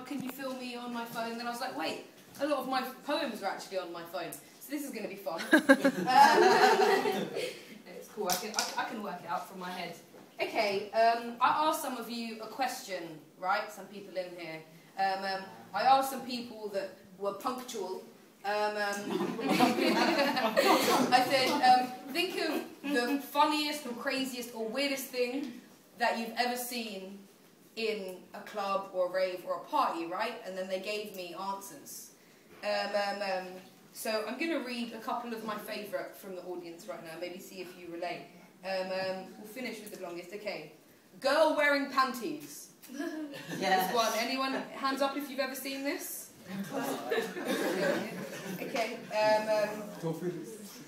can you film me on my phone? And then I was like, wait, a lot of my poems are actually on my phone, so this is going to be fun. It's cool, I can work it out from my head. Okay, I asked some of you a question, right? Some people in here. I asked some people that were punctual. I said, think of the funniest or craziest or weirdest thing that you've ever seen in a club or a rave or a party, right? And then they gave me answers. So I'm going to read a couple of my favourite from the audience right now, maybe see if you relate. We'll finish with the longest. Okay. Girl wearing panties. Yes. This one. Anyone? Hands up if you've ever seen this. Okay.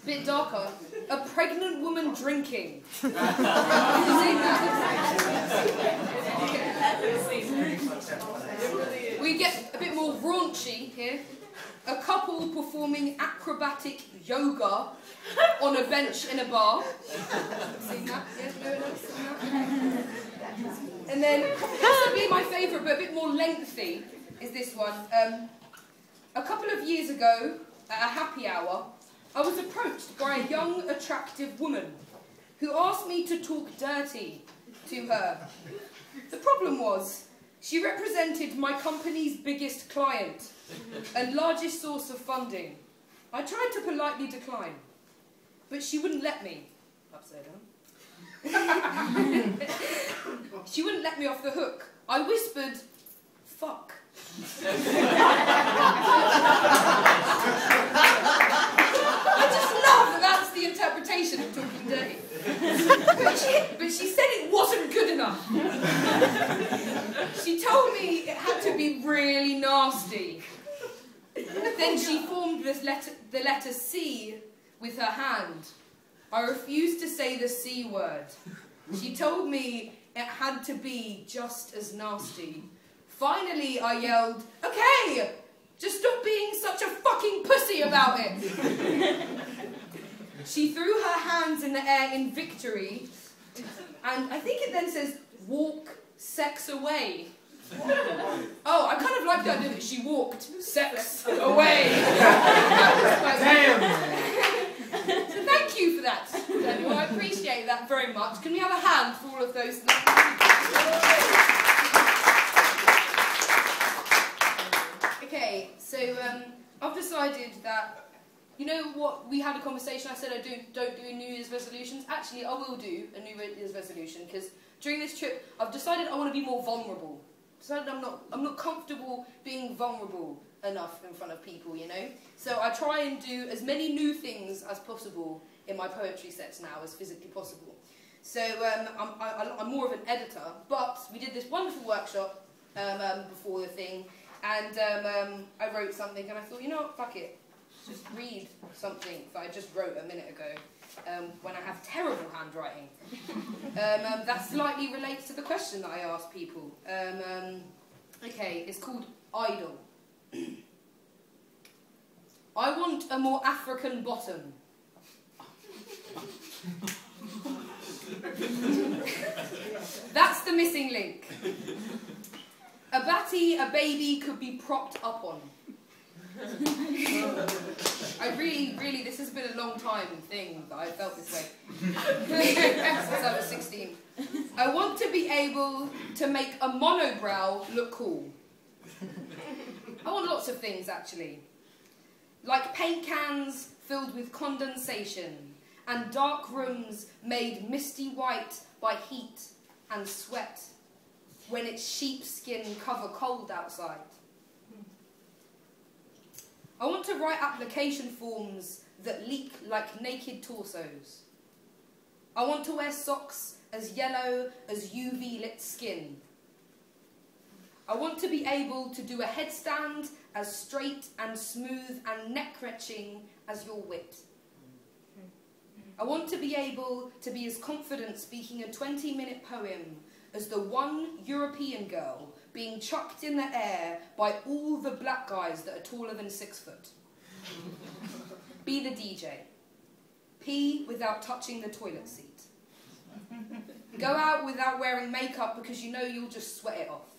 Bit darker. A pregnant woman drinking. Have you seen that? We get a bit more raunchy here. A couple performing acrobatic yoga on a bench in a bar. Seen that? Yeah, no, seen that? And then, possibly my favourite, but a bit more lengthy, is this one. A couple of years ago, at a happy hour, I was approached by a young, attractive woman who asked me to talk dirty to her. The problem was, she represented my company's biggest client and largest source of funding. I tried to politely decline, but she wouldn't let me. Upside down. She wouldn't let me off the hook. I whispered, fuck. I just love that that's the interpretation of talking dirty. But she said it wasn't good enough. She told me it had to be really nasty. Then she formed the letter C with her hand. I refused to say the C word. She told me it had to be just as nasty. Finally, I yelled, okay, just stop being such a fucking pussy about it. She threw her hands in the air in victory, and I think it then says, walk sex away. Oh, I kind of like the idea that she walked sex away. Damn! So thank you for that, Daniel. I appreciate that very much. Can we have a hand for all of those? Okay, so I've decided that, you know what, we had a conversation, I said I don't do New Year's resolutions. Actually, I will do a New Year's resolution, because during this trip, I've decided I want to be more vulnerable. Decided I'm not comfortable being vulnerable enough in front of people, you know? So I try and do as many new things as possible in my poetry sets now, as physically possible. So I'm more of an editor, but we did this wonderful workshop before the thing, and I wrote something, and I thought, you know what, fuck it. Just read something that I just wrote a minute ago, when I have terrible handwriting. That slightly relates to the question that I asked people. Okay, it's called Idol. I want a more African bottom. That's the missing link. A batty a baby could be propped up on. I really, this has been a long time thing that I felt this way. Since I was 16. I want to be able to make a monobrow look cool. I want lots of things, actually. Like paint cans filled with condensation, and dark rooms made misty white by heat and sweat, when its sheepskin cover cold outside. I want to write application forms that leak like naked torsos. I want to wear socks as yellow as UV-lit skin. I want to be able to do a headstand as straight and smooth and neck-wrenching as your wit. I want to be able to be as confident speaking a 20-minute poem as the one European girl being chucked in the air by all the black guys that are taller than 6 foot. Be the DJ. Pee without touching the toilet seat. Go out without wearing makeup because you know you'll just sweat it off.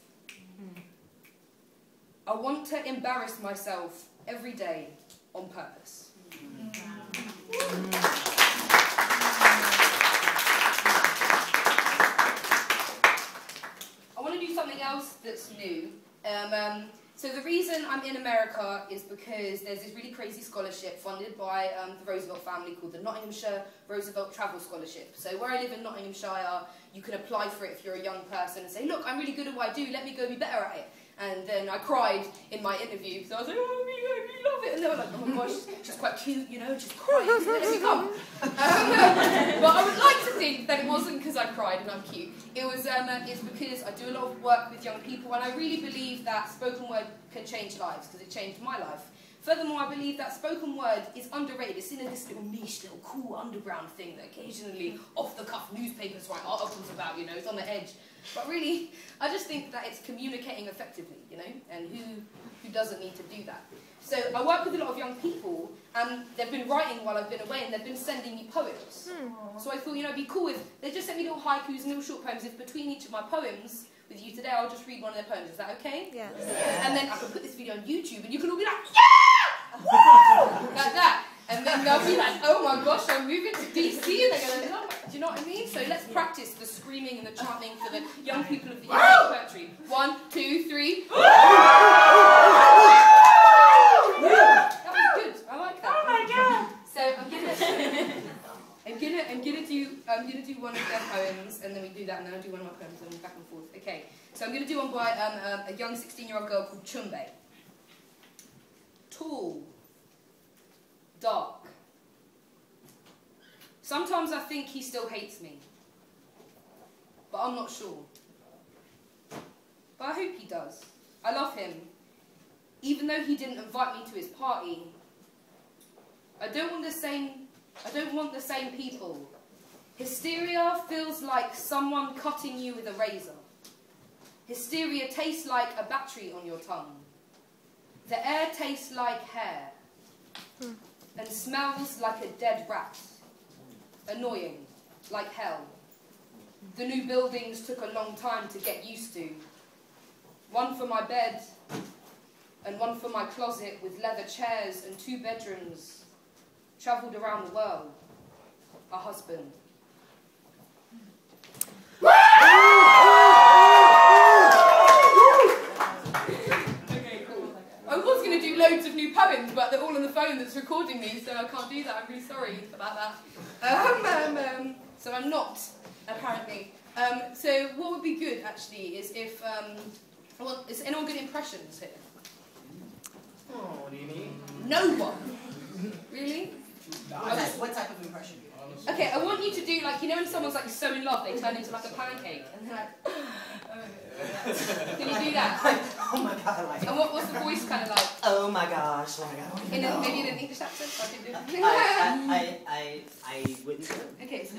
I want to embarrass myself every day on purpose. I want to do something else that's new. So the reason I'm in America is because there's this really crazy scholarship funded by the Roosevelt family called the Nottinghamshire Roosevelt Travel Scholarship. So where I live in Nottinghamshire, you can apply for it if you're a young person and say, look, I'm really good at what I do, let me go be better at it. And then I cried in my interview, so I was like, oh, I really love it. And they were like, oh my gosh, she's quite cute, you know, just crying, let me come. But I would like to think that it wasn't because I cried and I'm cute. It was, it's because I do a lot of work with young people, and I really believe that spoken word can change lives, because it changed my life. Furthermore, I believe that spoken word is underrated. It's in this little niche, little cool underground thing that occasionally off-the-cuff newspapers write articles about, you know, it's on the edge. But really, I just think that it's communicating effectively, you know, and who doesn't need to do that? So I work with a lot of young people, and they've been writing while I've been away, and they've been sending me poems. So I thought, you know, it'd be cool if they just sent me little haikus and little short poems. If between each of my poems with you today, I'll just read one of their poems. Is that okay? Yeah. And then I can put this video on YouTube, and you can all be like, yeah! Woo! Like that. And then they'll be like, oh my gosh, I'm moving to DC, and they're going to love it. Do you know what I mean? So let's practice the screaming and the chanting for the young people of the UK poetry. 1, 2, 3. That was good. I like that. Oh my god! So I'm gonna do one of their poems, and then we do that, and then I'll do one of my poems, and then back and forth. Okay. So I'm gonna do one by a young 16-year-old girl called Chumbe. Tall. Dark. Sometimes I think he still hates me, but I'm not sure. But I hope he does. I love him, even though he didn't invite me to his party. I don't want the same people. Hysteria feels like someone cutting you with a razor. Hysteria tastes like a battery on your tongue. The air tastes like hair. And smells like a dead rat. Annoying, like hell. The new buildings took a long time to get used to. One for my bed, and one for my closet with leather chairs and 2 bedrooms. Travelled around the world. A husband. Okay, cool. I was going to do loads of new poems, but they're all on the phone that's recording these, so I can't do that. I'm really sorry about that. So I'm not, apparently. So what would be good, actually, is if... well, is anyone good impressions here? Oh, what do you mean? No one. Really? What type of impression? Okay, I want you to do, like, you know when someone's like so in love, they turn into like a pancake, and they're like, can you do that? Oh my god, like... And what's the voice kind of like? Oh my gosh, oh my god. Maybe in an English accent, so I can do it. I wouldn't do it. Okay, so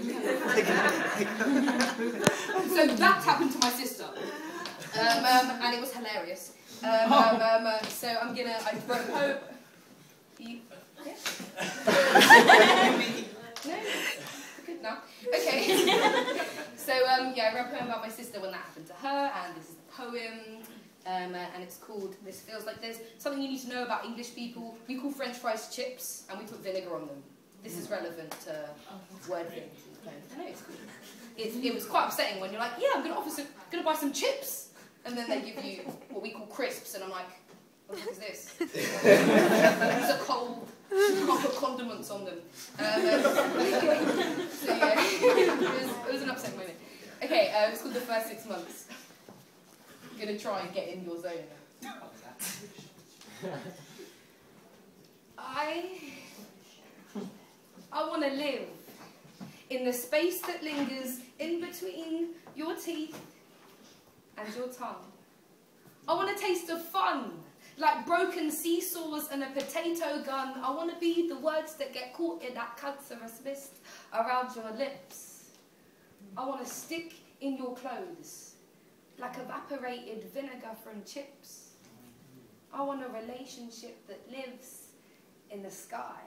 that happened to my sister, and it was hilarious. So I'm gonna, I wrote a poem. Yeah? No, good now. Okay. So yeah, I wrote a poem about my sister when that happened to her, and this is the poem, and it's called "This Feels Like." There's something you need to know about English people. We call French fries chips, and we put vinegar on them. This is relevant to word things. I know it's cool. It was quite upsetting when you're like, yeah, I'm gonna buy some chips, and then they give you what we call crisps, and I'm like, what the heck is this? It's a cold. You can't put condiments on them. So yeah, it was an upsetting moment. Okay, it's called The First 6 Months. I'm gonna try and get in your zone. I want to live in the space that lingers in between your teeth and your tongue. I want a taste of fun, like broken seesaws and a potato gun. I want to be the words that get caught in that cancerous mist around your lips. I want to stick in your clothes, like evaporated vinegar from chips. I want a relationship that lives in the sky.